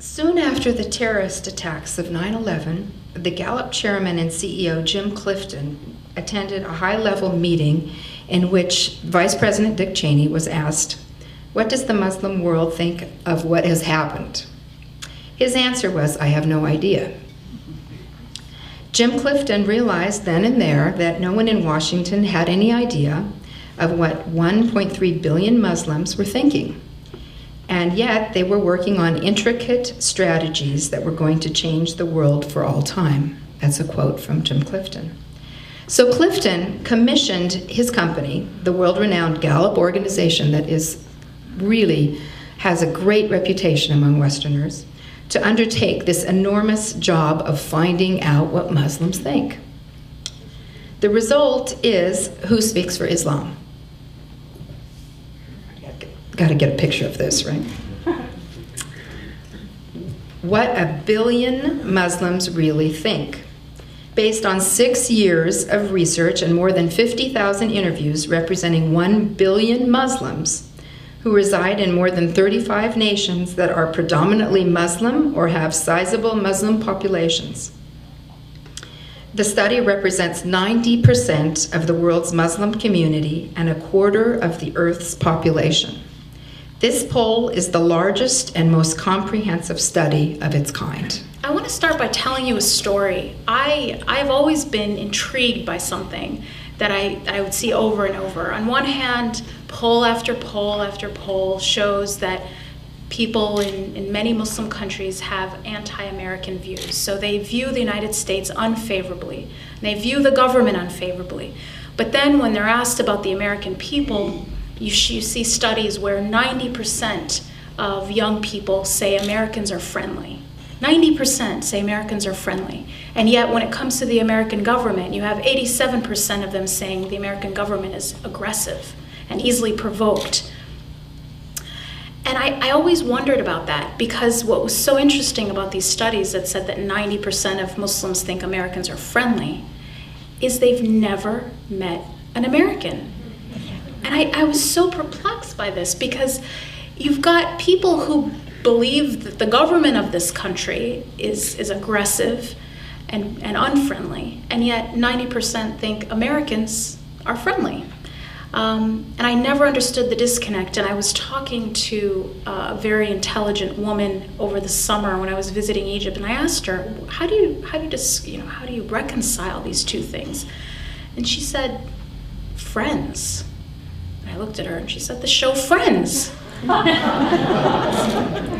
Soon after the terrorist attacks of 9/11, the Gallup chairman and CEO Jim Clifton attended a high-level meeting in which Vice President Dick Cheney was asked, "What does the Muslim world think of what has happened?" His answer was, "I have no idea." Jim Clifton realized then and there that no one in Washington had any idea of what 1.3 billion Muslims were thinking. And yet they were working on intricate strategies that were going to change the world for all time. That's a quote from Jim Clifton. So Clifton commissioned his company, the world-renowned Gallup organization that really has a great reputation among Westerners, to undertake this enormous job of finding out what Muslims think. The result is Who Speaks for Islam? Got to get a picture of this, right? What 1 billion Muslims really think. Based on 6 years of research and more than 50,000 interviews representing 1 billion Muslims who reside in more than 35 nations that are predominantly Muslim or have sizable Muslim populations. The study represents 90% of the world's Muslim community and 1/4 of the Earth's population. This poll is the largest and most comprehensive study of its kind. I want to start by telling you a story. I've always been intrigued by something that I would see over and over. On one hand, poll after poll after poll shows that people in many Muslim countries have anti-American views. So they view the United States unfavorably. They view the government unfavorably. But then when they're asked about the American people, you see studies where 90% of young people say Americans are friendly. 90% say Americans are friendly. And yet when it comes to the American government, you have 87% of them saying the American government is aggressive and easily provoked. And I always wondered about that, because what was so interesting about these studies that said that 90% of Muslims think Americans are friendly is they've never met an American. And I was so perplexed by this, because you've got people who believe that the government of this country is aggressive and unfriendly, and yet 90% think Americans are friendly. And I never understood the disconnect, and I was talking to a very intelligent woman over the summer when I was visiting Egypt, and I asked her, how do you reconcile these two things? And she said, friends. I looked at her and she said, the show Friends.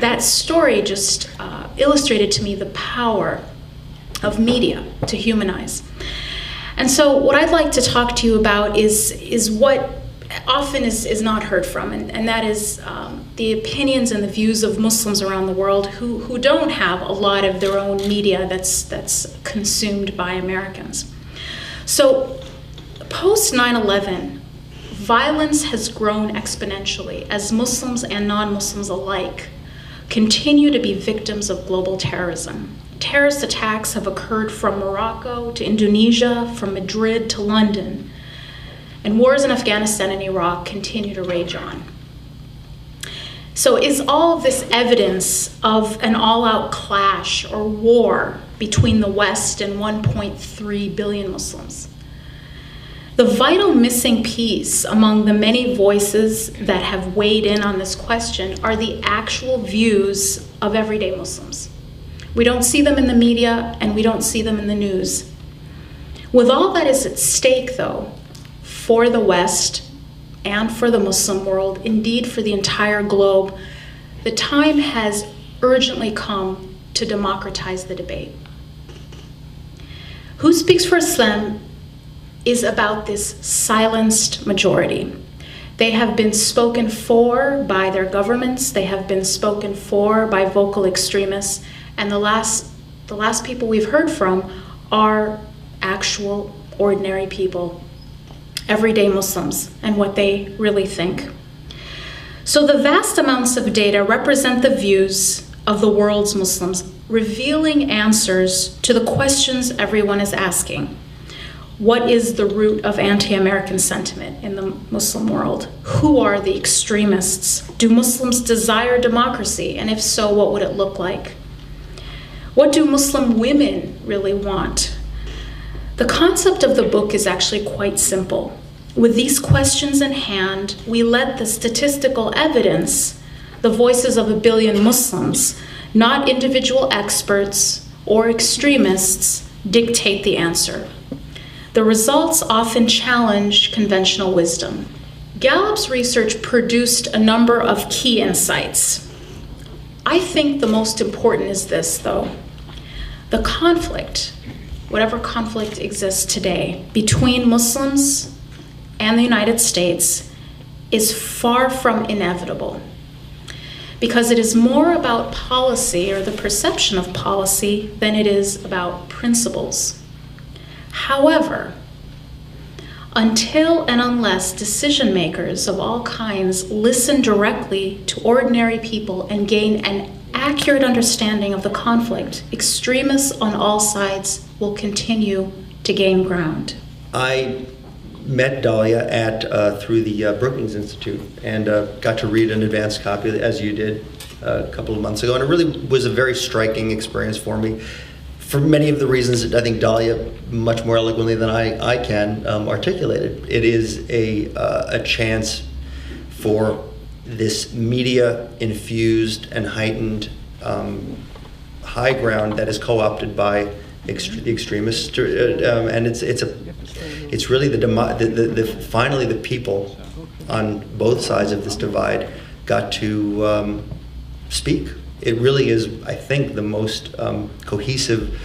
That story just illustrated to me the power of media to humanize. And so what I'd like to talk to you about is what often is not heard from, and that is the opinions and the views of Muslims around the world who don't have a lot of their own media that's consumed by Americans. So post 9/11, violence has grown exponentially as Muslims and non-Muslims alike continue to be victims of global terrorism. Terrorist attacks have occurred from Morocco to Indonesia, from Madrid to London, and wars in Afghanistan and Iraq continue to rage on. So is all of this evidence of an all-out clash or war between the West and 1.3 billion Muslims? The vital missing piece among the many voices that have weighed in on this question are the actual views of everyday Muslims. We don't see them in the media, and we don't see them in the news. With all that is at stake, though, for the West and for the Muslim world, indeed for the entire globe, the time has urgently come to democratize the debate. Who Speaks for Islam is about this silenced majority. They have been spoken for by their governments, they have been spoken for by vocal extremists, and the last people we've heard from are actual ordinary people, everyday Muslims, and what they really think. So the vast amounts of data represent the views of the world's Muslims, revealing answers to the questions everyone is asking. What is the root of anti-American sentiment in the Muslim world? Who are the extremists? Do Muslims desire democracy? And if so, what would it look like? What do Muslim women really want? The concept of the book is actually quite simple. With these questions in hand, we let the statistical evidence, the voices of 1 billion Muslims, not individual experts or extremists, dictate the answer. The results often challenge conventional wisdom. Gallup's research produced a number of key insights. I think the most important is this, though. The conflict, whatever conflict exists today, between Muslims and the United States is far from inevitable, because it is more about policy or the perception of policy than it is about principles. However, until and unless decision makers of all kinds listen directly to ordinary people and gain an accurate understanding of the conflict, extremists on all sides will continue to gain ground. I met Dalia through the Brookings Institute and got to read an advanced copy, as you did, a couple of months ago, and it really was a very striking experience for me. For many of the reasons that I think Dalia, much more eloquently than I can, articulated. It is a chance for this media-infused and heightened high ground that is co-opted by the extremists, and it's really finally the people on both sides of this divide got to speak. It really is, I think, the most cohesive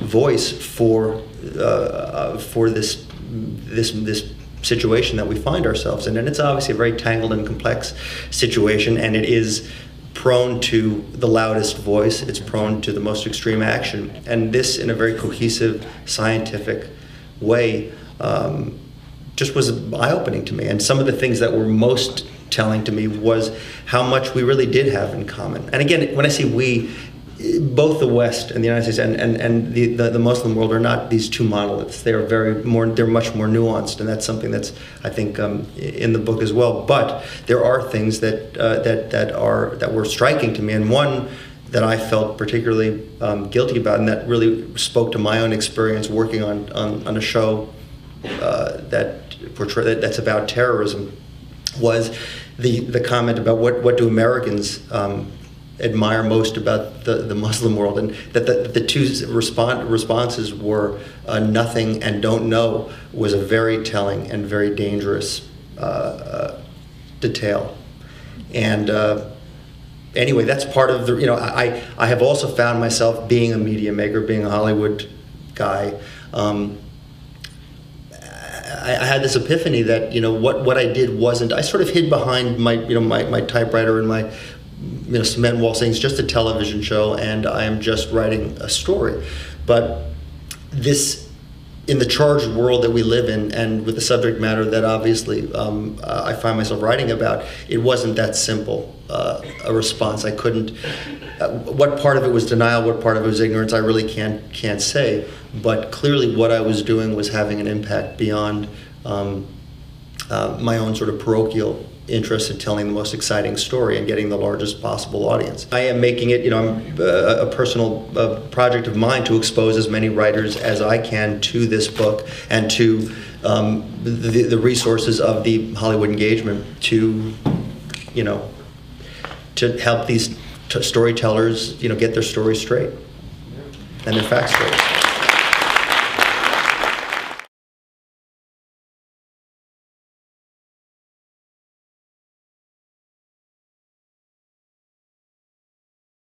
voice for this situation that we find ourselves in. And it's obviously a very tangled and complex situation, and it is prone to the loudest voice. It's prone to the most extreme action. And this, in a very cohesive, scientific way, just was eye-opening to me. And some of the things that were most telling to me was how much we really did have in common. And again, when I say we, both the West and the United States and the Muslim world are not these two monoliths. They're much more nuanced, and that's something that's, I think, in the book as well. But there are things that were striking to me, and one that I felt particularly guilty about, and that really spoke to my own experience working on a show that's about terrorism, was the comment about what do Americans admire most about the Muslim world, and that the two responses were nothing and don't know, was a very telling and very dangerous detail. And anyway, that's part of the, I have also found myself being a media maker, being a Hollywood guy. I had this epiphany that what I did wasn't. I sort of hid behind my typewriter and my cement wall saying it's just a television show and I am just writing a story. But this, in the charged world that we live in, and with the subject matter that obviously I find myself writing about, it wasn't that simple a response. I couldn't. What part of it was denial? What part of it was ignorance? I really can't say. But clearly, what I was doing was having an impact beyond my own sort of parochial interest in telling the most exciting story and getting the largest possible audience. I am making it, a personal project of mine to expose as many writers as I can to this book and to the resources of the Hollywood engagement to help these storytellers, get their stories straight and their facts straight.